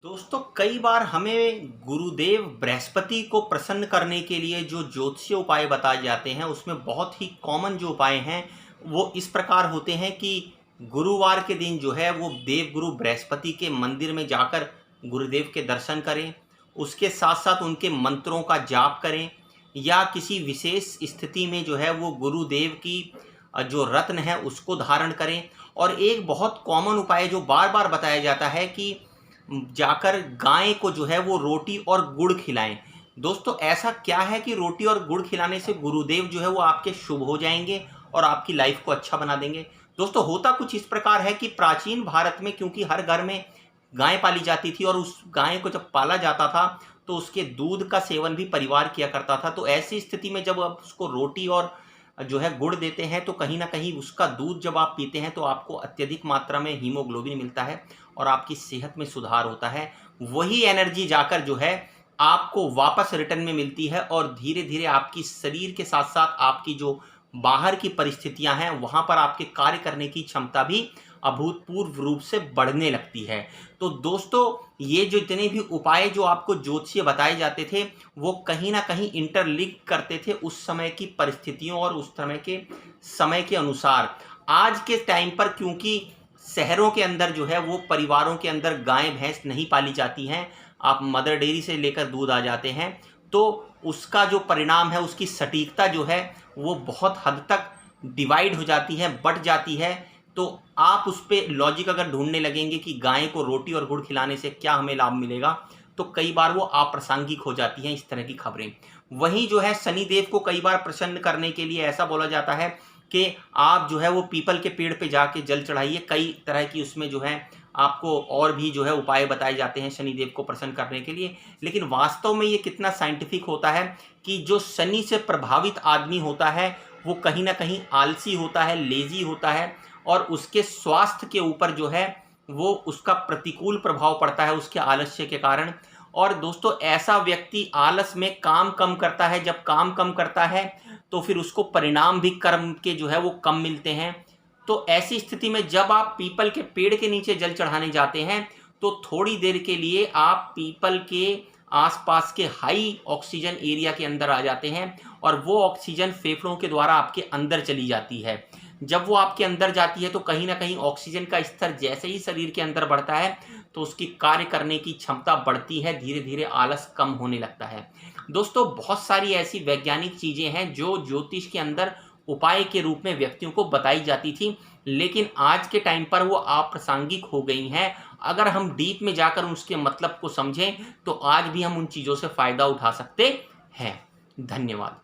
दोस्तों कई बार हमें गुरुदेव बृहस्पति को प्रसन्न करने के लिए जो ज्योतिषीय उपाय बताए जाते हैं उसमें बहुत ही कॉमन जो उपाय हैं वो इस प्रकार होते हैं कि गुरुवार के दिन जो है वो देवगुरु बृहस्पति के मंदिर में जाकर गुरुदेव के दर्शन करें। उसके साथ साथ उनके मंत्रों का जाप करें या किसी विशेष स्थिति में जो है वो गुरुदेव की जो रत्न है उसको धारण करें। और एक बहुत कॉमन उपाय जो बार बार बताया जाता है कि जाकर गाय को जो है वो रोटी और गुड़ खिलाएं। दोस्तों ऐसा क्या है कि रोटी और गुड़ खिलाने से गुरुदेव जो है वो आपके शुभ हो जाएंगे और आपकी लाइफ को अच्छा बना देंगे। दोस्तों होता कुछ इस प्रकार है कि प्राचीन भारत में क्योंकि हर घर में गाय पाली जाती थी और उस गाय को जब पाला जाता था तो उसके दूध का सेवन भी परिवार किया करता था। तो ऐसी स्थिति में जब आप उसको रोटी और जो है गुड़ देते हैं तो कहीं ना कहीं उसका दूध जब आप पीते हैं तो आपको अत्यधिक मात्रा में हीमोग्लोबिन मिलता है और आपकी सेहत में सुधार होता है। वही एनर्जी जाकर जो है आपको वापस रिटर्न में मिलती है और धीरे धीरे आपकी शरीर के साथ साथ आपकी जो बाहर की परिस्थितियां हैं वहां पर आपके कार्य करने की क्षमता भी अभूतपूर्व रूप से बढ़ने लगती है। तो दोस्तों ये जो इतने भी उपाय जो आपको ज्योतिषीय बताए जाते थे वो कहीं ना कहीं इंटरलिंक करते थे उस समय की परिस्थितियों और उस समय के अनुसार। आज के टाइम पर क्योंकि शहरों के अंदर जो है वो परिवारों के अंदर गाय भैंस नहीं पाली जाती हैं, आप मदर डेयरी से लेकर दूध आ जाते हैं, तो उसका जो परिणाम है उसकी सटीकता जो है वो बहुत हद तक डिवाइड हो जाती है, बढ़ जाती है। तो आप उस पर लॉजिक अगर ढूंढने लगेंगे कि गाय को रोटी और गुड़ खिलाने से क्या हमें लाभ मिलेगा तो कई बार वो अप्रासंगिक हो जाती हैं इस तरह की खबरें। वहीं जो है शनिदेव को कई बार प्रसन्न करने के लिए ऐसा बोला जाता है कि आप जो है वो पीपल के पेड़ पे जाके जल चढ़ाइए। कई तरह की उसमें जो है आपको और भी जो है उपाय बताए जाते हैं शनिदेव को प्रसन्न करने के लिए। लेकिन वास्तव में ये कितना साइंटिफिक होता है कि जो शनि से प्रभावित आदमी होता है वो कहीं ना कहीं आलसी होता है, लेजी होता है और उसके स्वास्थ्य के ऊपर जो है वो उसका प्रतिकूल प्रभाव पड़ता है उसके आलस्य के कारण। और दोस्तों ऐसा व्यक्ति आलस में काम कम करता है, जब काम कम करता है तो फिर उसको परिणाम भी कर्म के जो है वो कम मिलते हैं। तो ऐसी स्थिति में जब आप पीपल के पेड़ के नीचे जल चढ़ाने जाते हैं तो थोड़ी देर के लिए आप पीपल के आसपास के हाई ऑक्सीजन एरिया के अंदर आ जाते हैं और वो ऑक्सीजन फेफड़ों के द्वारा आपके अंदर चली जाती है। जब वो आपके अंदर जाती है तो कहीं ना कहीं ऑक्सीजन का स्तर जैसे ही शरीर के अंदर बढ़ता है तो उसकी कार्य करने की क्षमता बढ़ती है, धीरे धीरे आलस कम होने लगता है। दोस्तों बहुत सारी ऐसी वैज्ञानिक चीजें हैं जो ज्योतिष के अंदर उपाय के रूप में व्यक्तियों को बताई जाती थी, लेकिन आज के टाइम पर वो अप्रासंगिक हो गई हैं। अगर हम डीप में जाकर उसके मतलब को समझें तो आज भी हम उन चीजों से फायदा उठा सकते हैं। धन्यवाद।